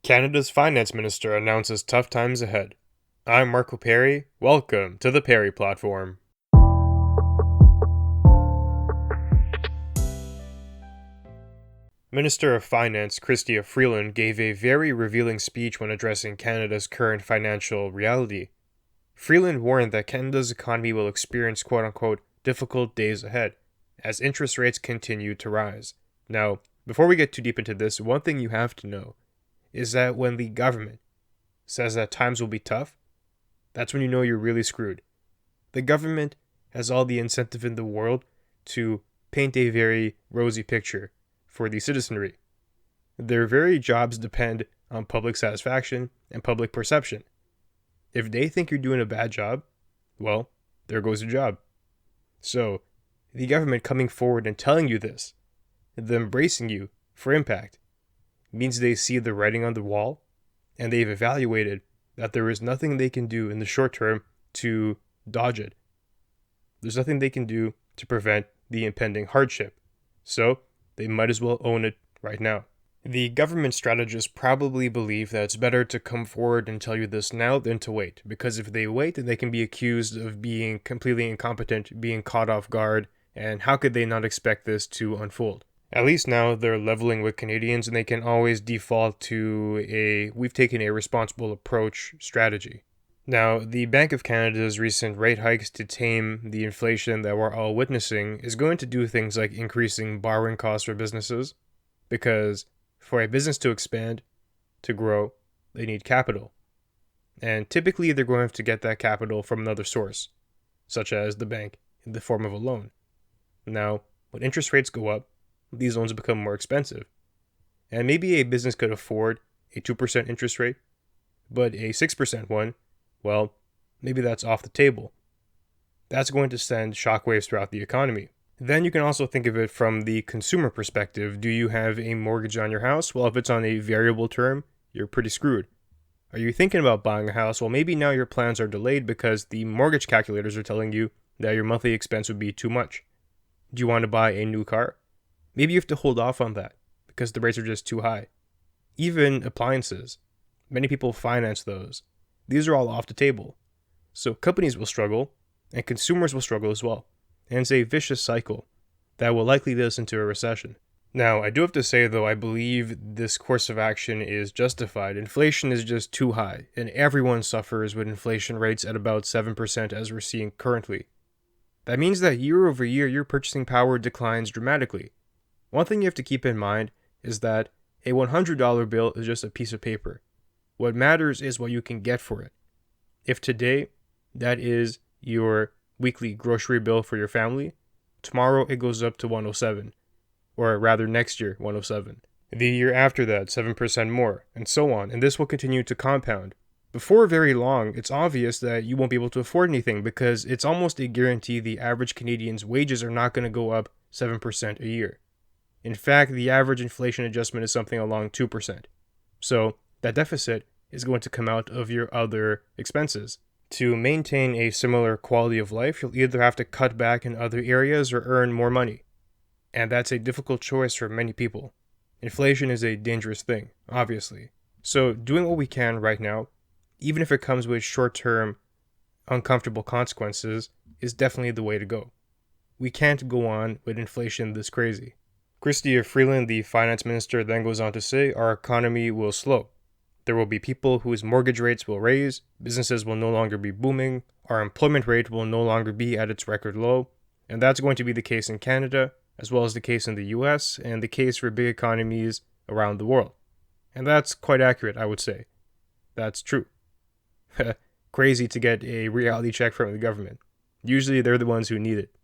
Canada's finance minister announces tough times ahead. I'm Marco Perry. Welcome to the Perry Platform. Minister of Finance Chrystia Freeland gave a very revealing speech when addressing Canada's current financial reality. Freeland warned that Canada's economy will experience quote-unquote difficult days ahead as interest rates continue to rise. Now, before we get too deep into this, one thing you have to know is that when the government says that times will be tough, that's when you know you're really screwed. The government has all the incentive in the world to paint a very rosy picture for the citizenry. Their very jobs depend on public satisfaction and public perception. If they think you're doing a bad job, well, there goes your job. So, the government coming forward and telling you this, them bracing you for impact, means they see the writing on the wall, and they've evaluated that there is nothing they can do in the short term to dodge it. There's nothing they can do to prevent the impending hardship. So, they might as well own it right now. The government strategists probably believe that it's better to come forward and tell you this now than to wait, because if they wait, then they can be accused of being completely incompetent, being caught off guard, and how could they not expect this to unfold? At least now they're leveling with Canadians and they can always default to we've taken a responsible approach strategy. Now, the Bank of Canada's recent rate hikes to tame the inflation that we're all witnessing is going to do things like increasing borrowing costs for businesses, because for a business to expand, to grow, they need capital. And typically they're going to have to get that capital from another source, such as the bank in the form of a loan. Now, when interest rates go up, these loans become more expensive. And maybe a business could afford a 2% interest rate, but a 6% one, well, maybe that's off the table. That's going to send shockwaves throughout the economy. Then you can also think of it from the consumer perspective. Do you have a mortgage on your house? Well, if it's on a variable term, you're pretty screwed. Are you thinking about buying a house? Well, maybe now your plans are delayed because the mortgage calculators are telling you that your monthly expense would be too much. Do you want to buy a new car? Maybe you have to hold off on that because the rates are just too high. Even appliances. Many people finance those. These are all off the table. So companies will struggle and consumers will struggle as well. And it's a vicious cycle that will likely lead us into a recession. Now, I do have to say though, I believe this course of action is justified. Inflation is just too high and everyone suffers with inflation rates at about 7% as we're seeing currently. That means that year over year, your purchasing power declines dramatically. One thing you have to keep in mind is that a $100 bill is just a piece of paper. What matters is what you can get for it. If today that is your weekly grocery bill for your family, tomorrow it goes up to 107, or rather next year 107. The year after that 7% more, and so on, and this will continue to compound. Before very long, it's obvious that you won't be able to afford anything because it's almost a guarantee the average Canadian's wages are not going to go up 7% a year. In fact, the average inflation adjustment is something along 2%. So that deficit is going to come out of your other expenses. To maintain a similar quality of life, you'll either have to cut back in other areas or earn more money. And that's a difficult choice for many people. Inflation is a dangerous thing, obviously. So doing what we can right now, even if it comes with short-term, uncomfortable consequences, is definitely the way to go. We can't go on with inflation this crazy. Chrystia Freeland, the finance minister, then goes on to say, our economy will slow. There will be people whose mortgage rates will raise, businesses will no longer be booming, our employment rate will no longer be at its record low, and that's going to be the case in Canada, as well as the case in the US, and the case for big economies around the world. And that's quite accurate, I would say. That's true. Crazy to get a reality check from the government. Usually they're the ones who need it.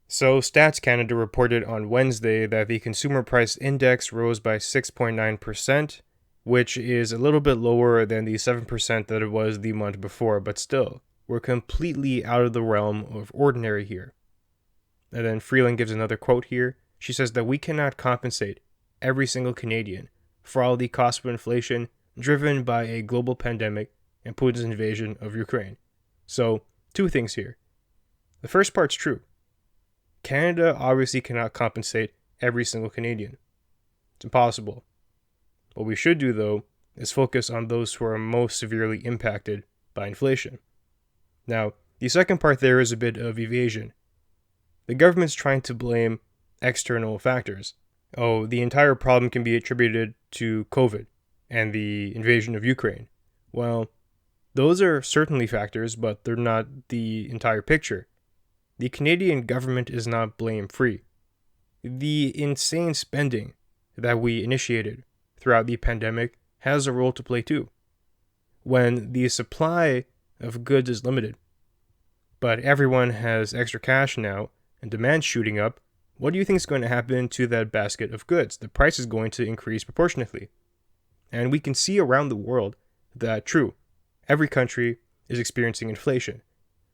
So, Stats Canada reported on Wednesday that the Consumer Price Index rose by 6.9%, which is a little bit lower than the 7% that it was the month before, but still, we're completely out of the realm of ordinary here. And then Freeland gives another quote here. She says that we cannot compensate every single Canadian for all the cost of inflation driven by a global pandemic and Putin's invasion of Ukraine. So, two things here. The first part's true. Canada obviously cannot compensate every single Canadian. It's impossible. What we should do, though, is focused on those who are most severely impacted by inflation. Now, the second part there is a bit of evasion. The government's trying to blame external factors. Oh, the entire problem can be attributed to COVID and the invasion of Ukraine. Well, those are certainly factors, but they're not the entire picture. The Canadian government is not blame-free. The insane spending that we initiated throughout the pandemic has a role to play too. When the supply of goods is limited, but everyone has extra cash now and demand shooting up, what do you think is going to happen to that basket of goods? The price is going to increase proportionately. And we can see around the world that, true, every country is experiencing inflation,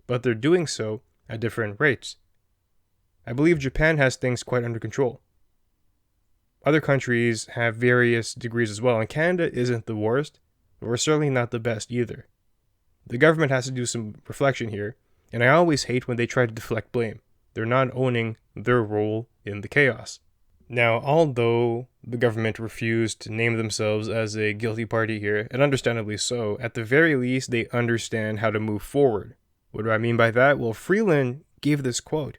but they're doing so at different rates. I believe Japan has things quite under control. Other countries have various degrees as well, and Canada isn't the worst, but we're certainly not the best either. The government has to do some reflection here, and I always hate when they try to deflect blame. They're not owning their role in the chaos. Now, although the government refused to name themselves as a guilty party here, and understandably so, at the very least they understand how to move forward. What do I mean by that? Well, Freeland gave this quote.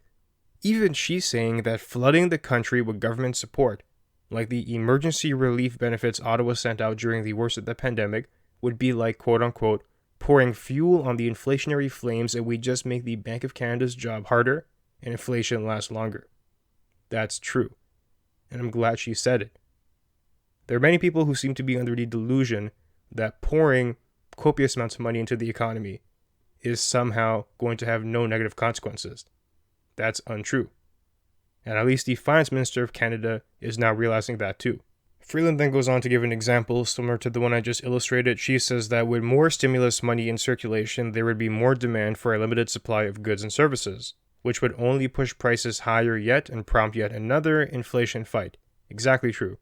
Even she's saying that flooding the country with government support, like the emergency relief benefits Ottawa sent out during the worst of the pandemic, would be like, quote-unquote, pouring fuel on the inflationary flames, and we just make the Bank of Canada's job harder and inflation lasts longer. That's true, and I'm glad she said it. There are many people who seem to be under the delusion that pouring copious amounts of money into the economy is somehow going to have no negative consequences. That's untrue. And at least the Finance Minister of Canada is now realizing that too. Freeland then goes on to give an example similar to the one I just illustrated. She says that with more stimulus money in circulation, there would be more demand for a limited supply of goods and services, which would only push prices higher yet and prompt yet another inflation fight. Exactly true.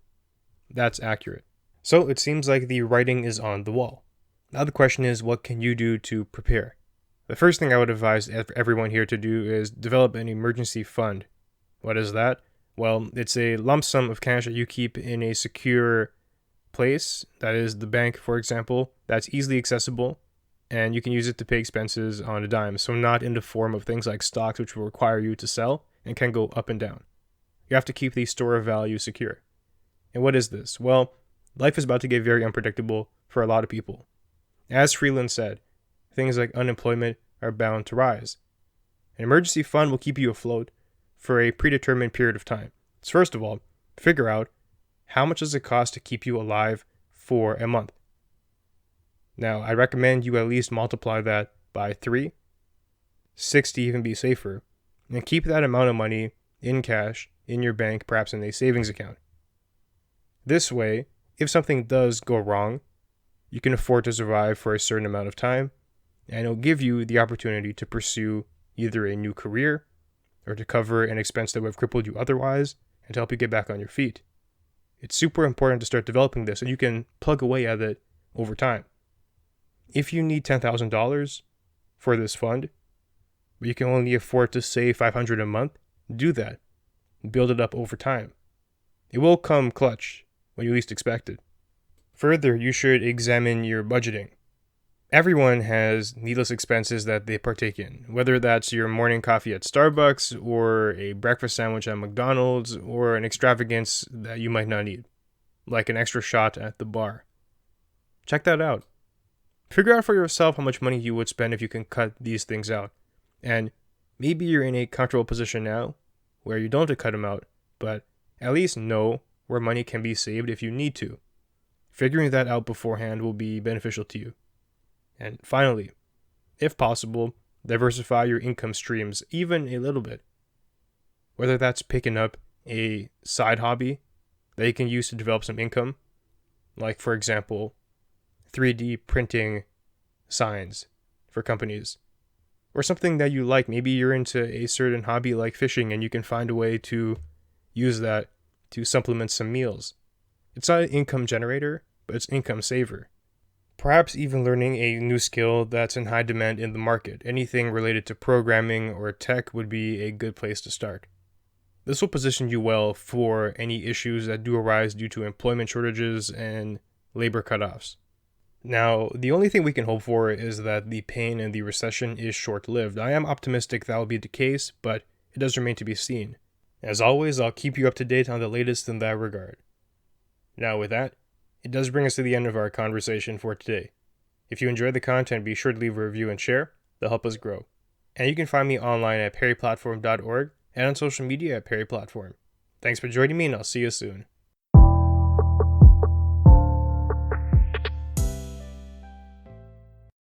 That's accurate. So it seems like the writing is on the wall. Now the question is, what can you do to prepare? The first thing I would advise everyone here to do is develop an emergency fund. What is that? Well, it's a lump sum of cash that you keep in a secure place, that is the bank, for example, that's easily accessible, and you can use it to pay expenses on a dime, so not in the form of things like stocks, which will require you to sell and can go up and down. You have to keep the store of value secure. And what is this? Well, life is about to get very unpredictable for a lot of people. As Freeland said, things like unemployment are bound to rise. An emergency fund will keep you afloat for a predetermined period of time. So first of all, figure out how much does it cost to keep you alive for a month. Now, I recommend you at least multiply that by 3, 6 to even be safer, and keep that amount of money in cash in your bank, perhaps in a savings account. This way, if something does go wrong, you can afford to survive for a certain amount of time, and it'll give you the opportunity to pursue either a new career or to cover an expense that would have crippled you otherwise and to help you get back on your feet. It's super important to start developing this, and you can plug away at it over time. If you need $10,000 for this fund, but you can only afford to save $500 a month, do that. Build it up over time. It will come clutch when you least expect it. Further, you should examine your budgeting. Everyone has needless expenses that they partake in, whether that's your morning coffee at Starbucks or a breakfast sandwich at McDonald's or an extravagance that you might not need, like an extra shot at the bar. Check that out. Figure out for yourself how much money you would spend if you can cut these things out. And maybe you're in a comfortable position now where you don't have to cut them out, but at least know where money can be saved if you need to. Figuring that out beforehand will be beneficial to you. And finally, if possible, diversify your income streams even a little bit. Whether that's picking up a side hobby that you can use to develop some income, like for example, 3D printing signs for companies, or something that you like. Maybe you're into a certain hobby like fishing and you can find a way to use that to supplement some meals. It's not an income generator, but it's income saver. Perhaps even learning a new skill that's in high demand in the market. Anything related to programming or tech would be a good place to start. This will position you well for any issues that do arise due to employment shortages and labor cutoffs. Now, the only thing we can hope for is that the pain and the recession is short-lived. I am optimistic that will be the case, but it does remain to be seen. As always, I'll keep you up to date on the latest in that regard. Now with that, it does bring us to the end of our conversation for today. If you enjoyed the content, be sure to leave a review and share. They'll help us grow. And you can find me online at perryplatform.org and on social media at perryplatform. Thanks for joining me, and I'll see you soon.